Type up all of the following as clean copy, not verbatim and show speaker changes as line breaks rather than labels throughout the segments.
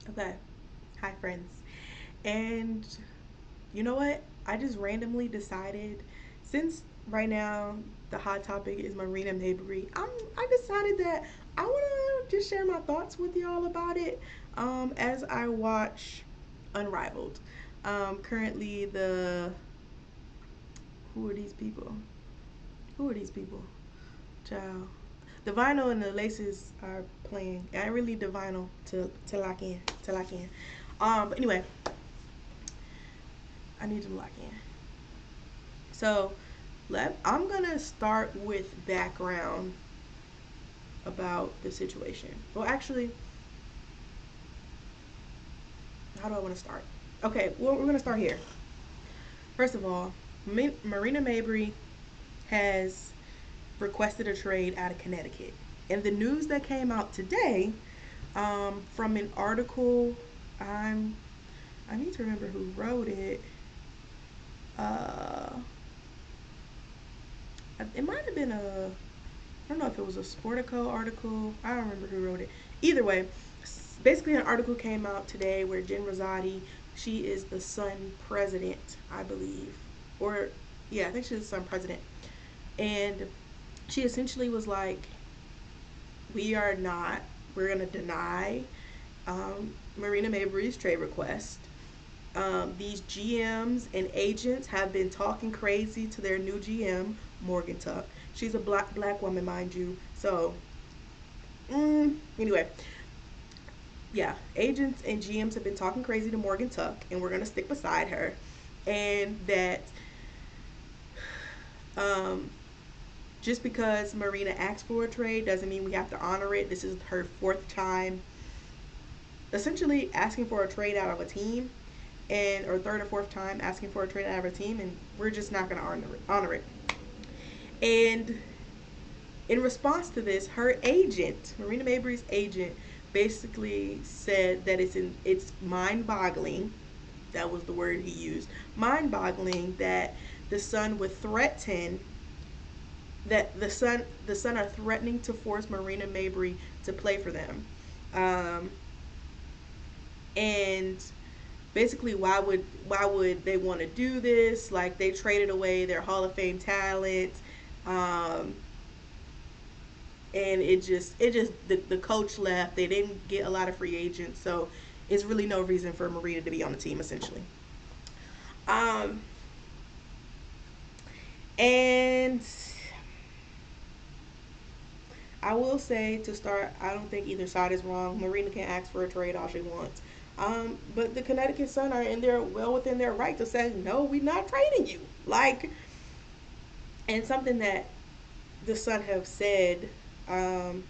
Okay. Hi, friends. And you know what? I just randomly decided, since right now the hot topic is Marina Mabrey, I decided that I want to just share my thoughts with y'all about it as I watch Unrivaled. Currently, who are these people? Who are these people? Child. The vinyl and the laces are playing. I really need the vinyl to lock in. To lock in. But anyway, I need to lock in. So I'm gonna start with background about the situation. Well, actually, how do I want to start? Okay, well, we're gonna start here. First of all, Marina Mabrey has requested a trade out of Connecticut, and the news that came out today from an article. I'm I need to remember who wrote it. Uh, it might have been I don't know if it was a Sportico article. I don't remember who wrote it. Either way, basically an article came out today where Jen Rizzoti, she is the Sun president, I believe, or yeah, I think she's the Sun president, and she essentially was like, "We are not. We're gonna deny Marina Mabrey's trade request. These GMs and agents have been talking crazy to their new GM, Morgan Tuck. She's a black woman, mind you. So, anyway, yeah, agents and GMs have been talking crazy to Morgan Tuck, and we're gonna stick beside her. And that um, just because Marina asked for a trade doesn't mean we have to honor it. This is her fourth time, essentially asking for a trade out of a team, and or third or fourth time asking for a trade out of a team, and we're just not gonna honor it. And in response to this, her agent, Marina Mabrey's agent, basically said that it's mind-boggling. That was the word he used. Mind-boggling that the Sun would threaten that the Sun are threatening to force Marina Mabrey to play for them. Um, and basically, why would they want to do this? Like, they traded away their Hall of Fame talent. Um, and it just the coach left. They didn't get a lot of free agents, so it's really no reason for Marina to be on the team essentially. Um, and I will say to start, I don't think either side is wrong. Marina can ask for a trade all she wants. But the Connecticut Sun are in there well within their right to say no, we're not trading you. Like, and something that the Sun have said um,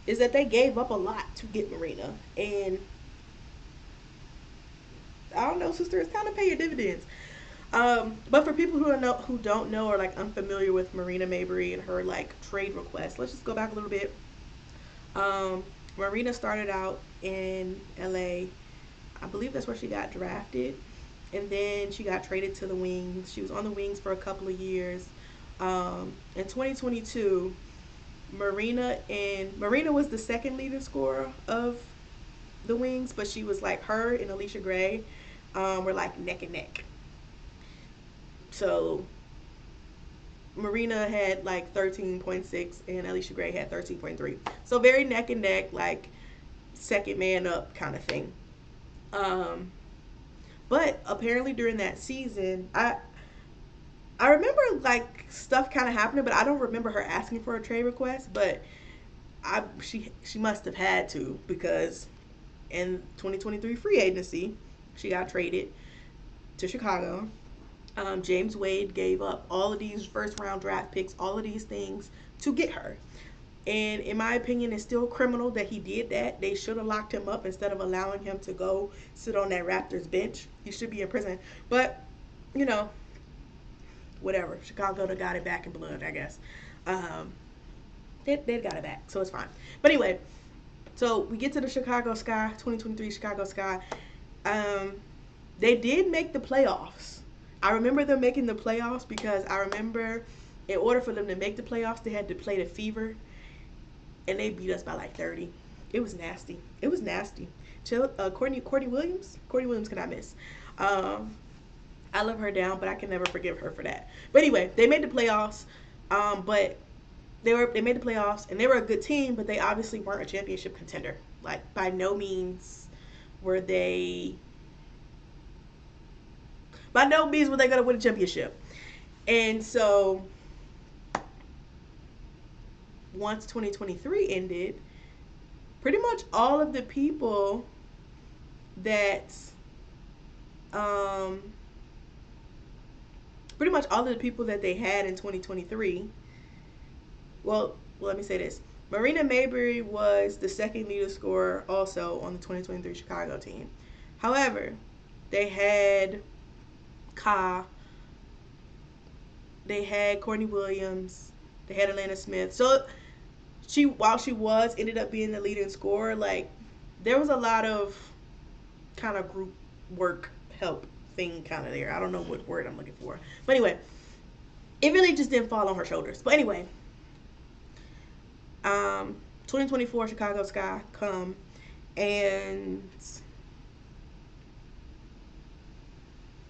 is that they gave up a lot to get Marina, and I don't know, sister, it's kind of pay your dividends. But for people who don't know or like unfamiliar with Marina Mabrey and her like trade request, let's just go back a little bit. Um, Marina started out in LA. I believe that's where she got drafted, and then she got traded to the Wings. She was on the Wings for a couple of years. In 2022, Marina was the second leading scorer of the Wings, but she was like her and Alicia Gray were like neck and neck. So Marina had like 13.6 and Alicia Gray had 13.3. So very neck and neck, like second man up kind of thing. Um, but apparently during that season, I remember like stuff kind of happening, but I don't remember her asking for a trade request. But she must have had to, because in 2023 free agency, she got traded to Chicago. James Wade gave up all of these first round draft picks, all of these things to get her. And in my opinion, it's still criminal that he did that. They should have locked him up instead of allowing him to go sit on that Raptors bench. He should be in prison. But, you know, whatever. Chicago got it back in blood, I guess. Um, they got it back, so it's fine. But anyway, so we get to the Chicago Sky, 2023 Chicago Sky. Um, they did make the playoffs. I remember them making the playoffs because I remember in order for them to make the playoffs, they had to play the Fever, and they beat us by like 30. It was nasty. It was nasty. Courtney Williams. Courtney Williams cannot miss. Um, I love her down, but I can never forgive her for that. But anyway, they made the playoffs. But they made the playoffs and they were a good team, but they obviously weren't a championship contender. Like by no means were they. By no means were they gonna win a championship. And so once 2023 ended, pretty much all of the people that um pretty much all of the people that they had in 2023, well, let me say this. Marina Mabrey was the second leading scorer also on the 2023 Chicago team. However, they had Ka, they had Courtney Williams, they had Atlanta Smith. So while she ended up being the leading scorer, like there was a lot of kind of group work help thing kind of there. I don't know what word I'm looking for. But anyway, it really just didn't fall on her shoulders. But anyway, 2024 Chicago Sky come and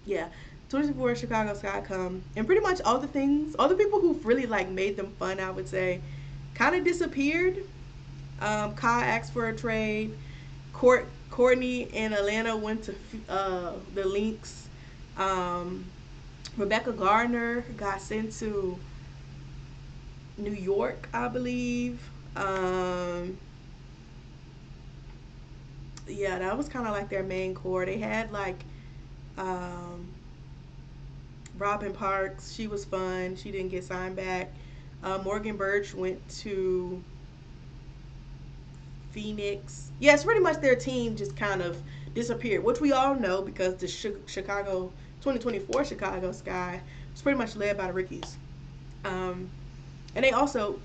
yeah, 2024 Chicago Sky come and pretty much all the people who really like made them fun, I would say, kind of disappeared. Kai asked for a trade. Courtney and Atlanta went to the Lynx. Rebecca Gardner got sent to New York, I believe. Yeah, that was kind of like their main core. They had like Robin Parks. She was fun. She didn't get signed back. Morgan Birch went to Phoenix. Yes, pretty much their team just kind of disappeared, which we all know because the Chicago 2024 Chicago Sky was pretty much led by the Rickies. And they also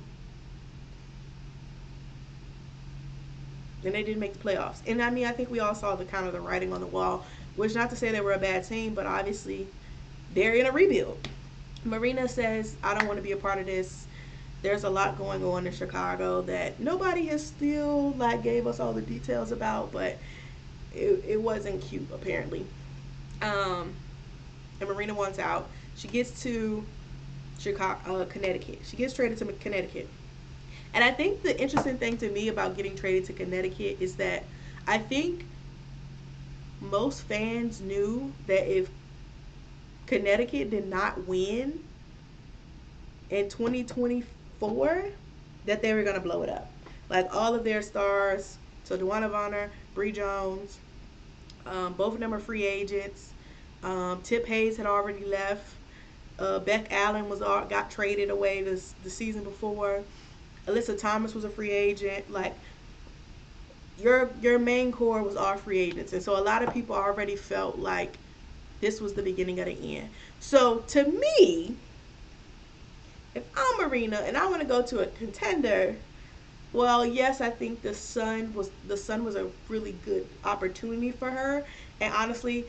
didn't make the playoffs. And I mean, I think we all saw the kind of the writing on the wall, which not to say they were a bad team, but obviously they're in a rebuild. Marina says, I don't want to be a part of this. There's a lot going on in Chicago that nobody has still like gave us all the details about, but it wasn't cute apparently. And Marina wants out. She gets to Connecticut. She gets traded to Connecticut. And I think the interesting thing to me about getting traded to Connecticut is that I think most fans knew that if Connecticut did not win in 2024, that they were going to blow it up. Like all of their stars, so DeWanna Bonner, Bree Jones, both of them are free agents. Tip Hayes had already left. Beck Allen got traded away the season before. Alyssa Thomas was a free agent. Like your main core was all free agents, and so a lot of people already felt like this was the beginning of the end. So to me, if I'm Marina and I want to go to a contender, well, yes, I think the Sun was a really good opportunity for her, and honestly,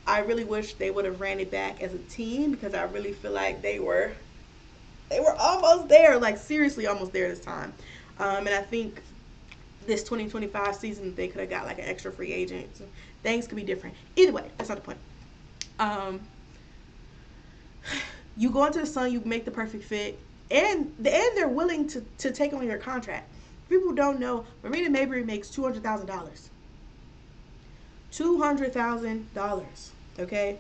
I really wish they would have ran it back as a team because I really feel like they were almost there, like seriously almost there this time. And I think this 2025 season they could have got like an extra free agent. So things could be different. Either way, that's not the point. You go into the Sun, you make the perfect fit, and they're willing to take on your contract. People who don't know, Marina Mabrey makes $200,000. $200,000. Okay,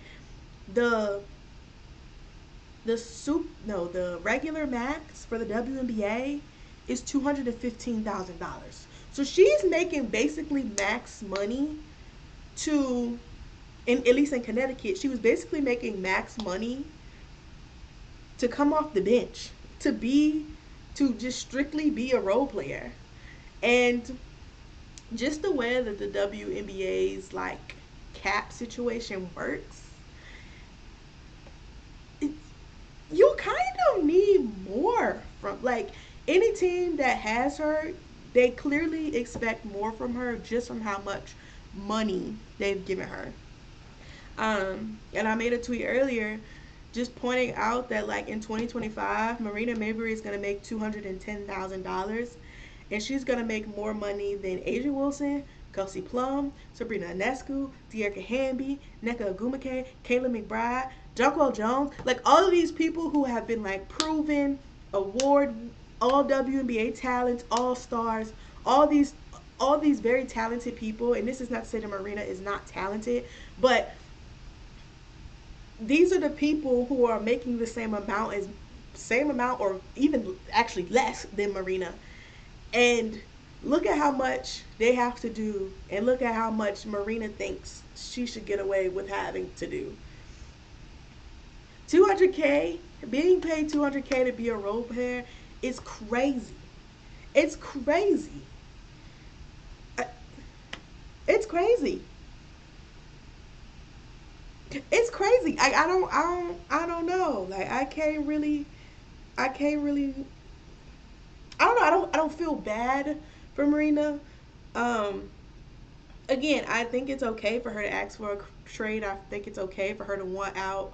the regular max for the WNBA is $215,000. So she's making basically max money at least in Connecticut, she was basically making max money to come off the bench, to just strictly be a role player. And just the way that the WNBA's like cap situation works, you kind of need more from like any team that has her. They clearly expect more from her just from how much money they've given her. And I made a tweet earlier just pointing out that like in 2025, Marina Mabrey is going to make $210,000, and she's going to make more money than Asia Wilson, Kelsey Plum, Sabrina Ionescu, Dearica Hamby, Nneka Ogwumike, Kayla McBride, Jonquel Jones. Like, all of these people who have been, like, proven, award, all WNBA talents, all stars, all these very talented people. And this is not to say that Marina is not talented, but these are the people who are making the same amount or even actually less than Marina. And look at how much they have to do, and look at how much Marina thinks she should get away with having to do. 200K, being paid 200K to be a role player is crazy. It's crazy. It's crazy. It's crazy. I don't know. Like, I can't really, I don't know. I don't feel bad for Marina. Um, Again, I think it's okay for her to ask for a trade. I think it's okay for her to want out.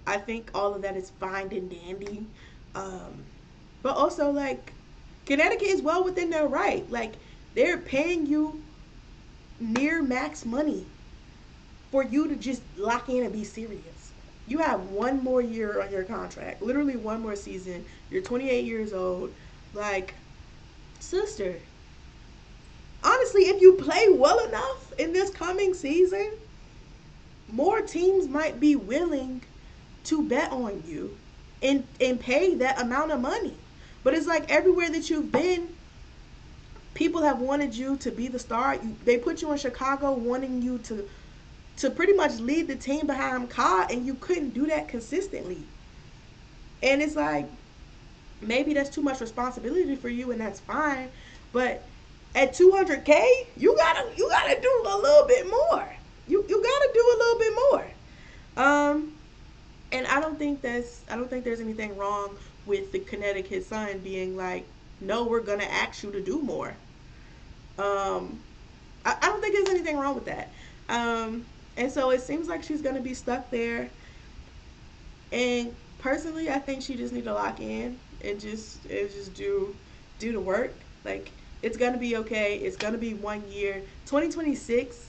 I think all of that is fine and dandy. Um, but also, like, Connecticut is well within their right. Like, they're paying you near max money for you to just lock in and be serious. You have one more year on your contract, literally one more season. You're 28 years old. Like, sister, honestly, if you play well enough in this coming season, more teams might be willing to bet on you and pay that amount of money. But it's like everywhere that you've been, people have wanted you to be the star. They put you in Chicago wanting you to pretty much lead the team behind Ka, and you couldn't do that consistently. And it's like, maybe that's too much responsibility for you, and that's fine. But at 200K, you gotta do a little bit more. You gotta do a little bit more. And I don't think there's anything wrong with the Connecticut Sun being like, no, we're gonna ask you to do more. I don't think there's anything wrong with that. And so it seems like she's gonna be stuck there. And personally, I think she just need to lock in and just do the work. Like, it's gonna be okay. It's gonna be 1 year. 2026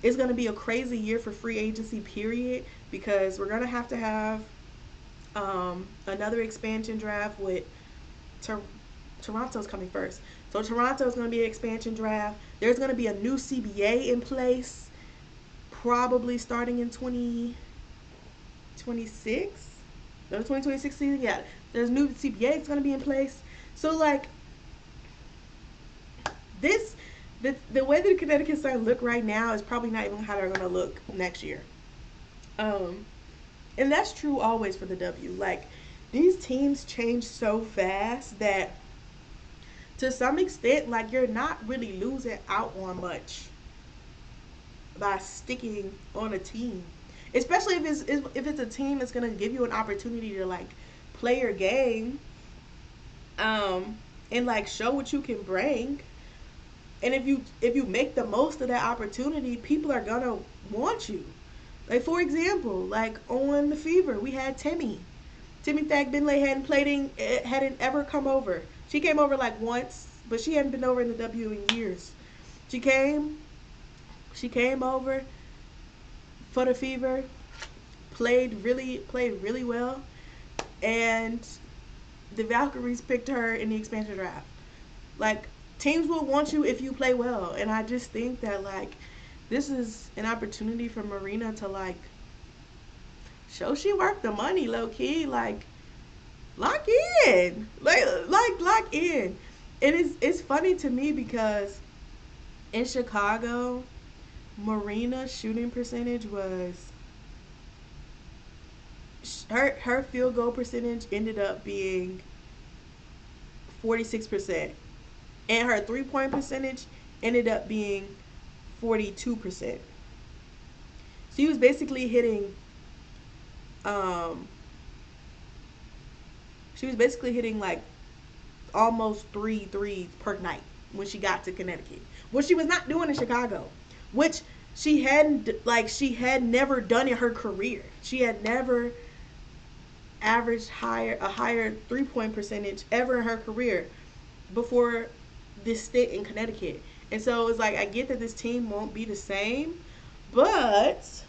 is gonna be a crazy year for free agency. Period, because we're gonna have another expansion draft with Toronto's coming first. So Toronto's going to be an expansion draft. There's going to be a new CBA in place, probably starting in 2026. No, the 2026 season. Yeah, there's new CBA that's going to be in place. So, like, the way that the Connecticut Sun look right now is probably not even how they're going to look next year. And that's true always for the W. Like, these teams change so fast that to some extent, like, you're not really losing out on much by sticking on a team, especially if it's a team that's gonna give you an opportunity to, like, play your game, and, like, show what you can bring. And if you make the most of that opportunity, people are gonna want you. Like, for example, like, on the Fever, we had Timmy Fagbinley hadn't ever come over. She came over, like, once, but she hadn't been over in the W in years. She came over for the Fever, played really well, and the Valkyries picked her in the expansion draft. Like, teams will want you if you play well, and I just think that, like, this is an opportunity for Marina to, like, show she worth the money, low key. Like, lock in, like lock in. And it's funny to me because in Chicago, Marina's shooting percentage was her field goal percentage ended up being 46%, and her 3-point percentage ended up being 42%. She was basically hitting like almost 3 threes per night when she got to Connecticut, which she was not doing in Chicago, which she had never done in her career. She had never averaged a higher 3-point percentage ever in her career before this stint in Connecticut. And so it's like I get that this team won't be the same, but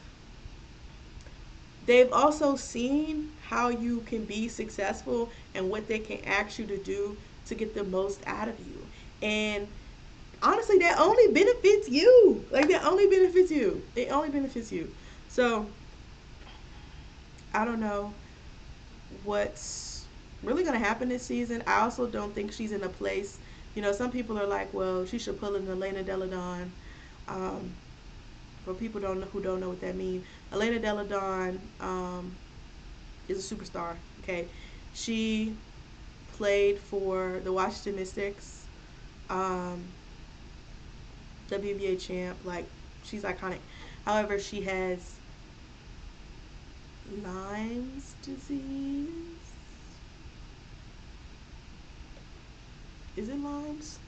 they've also seen how you can be successful and what they can ask you to do to get the most out of you. And honestly, that only benefits you. Like, that only benefits you. It only benefits you. So I don't know what's really going to happen this season. I also don't think she's in a place. Some people are like, well, she should pull an Elena Deladon. Um, for people who don't know what that means, Elena Deladon is a superstar. Okay, she played for the Washington Mystics, um, WNBA champ. Like, she's iconic. However, she has Lyme's disease. Is it Lyme's?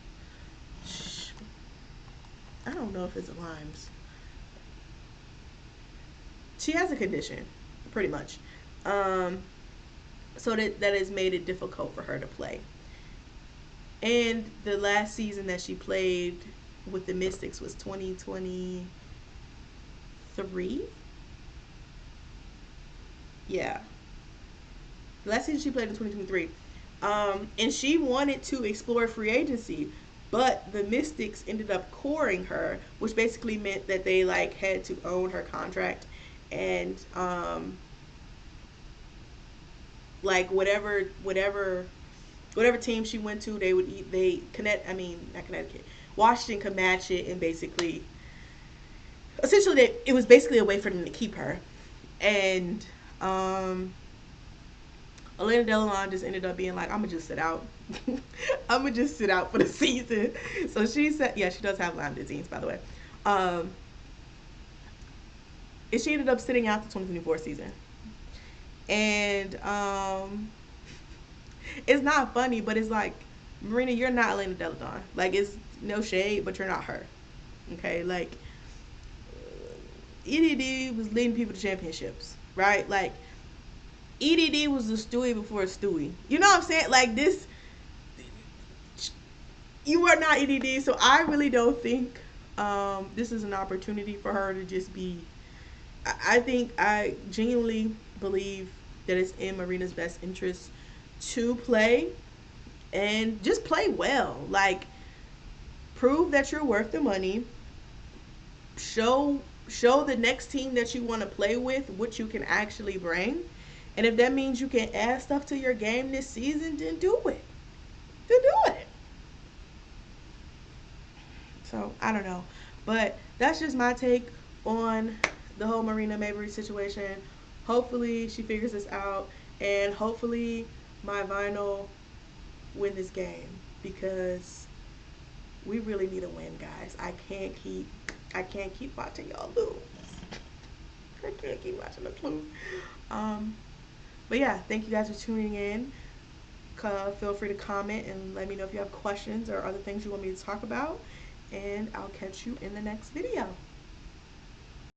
I don't know if it's Lyme's. She has a condition, pretty much. Um, so that has made it difficult for her to play. And the last season that she played with the Mystics was 2023. Yeah, the last season she played in 2023. And she wanted to explore free agency, but the Mystics ended up coring her, which basically meant that they like had to own her contract, and like whatever team she went to, they connect. I mean, not Connecticut, Washington could match it, and basically, essentially, it was basically a way for them to keep her, and Elena Delalon just ended up being like, I'm gonna just sit out. I'm gonna just sit out for the season. So she said, yeah, she does have Lyme disease, by the way. Um, and she ended up sitting out the 2024 season. And it's not funny, but it's like, Marina, you're not Elena Deladon. Like, it's no shade, but you're not her. Okay, like, EDD was leading people to championships, right? Like, EDD was the Stewie before Stewie. You know what I'm saying? Like, this, you are not EDD, so I really don't think this is an opportunity for her to just be. I genuinely believe that it's in Marina's best interest to play and just play well. Like, prove that you're worth the money. Show the next team that you want to play with what you can actually bring. And if that means you can add stuff to your game this season, then do it. Then do it. So, I don't know. But that's just my take on the whole Marina Mabrey situation. Hopefully she figures this out. And hopefully my vinyl win this game. Because we really need a win, guys. I can't keep watching y'all lose. I can't keep watching us lose. But yeah, thank you guys for tuning in. Feel free to comment and let me know if you have questions or other things you want me to talk about. And I'll catch you in the next video.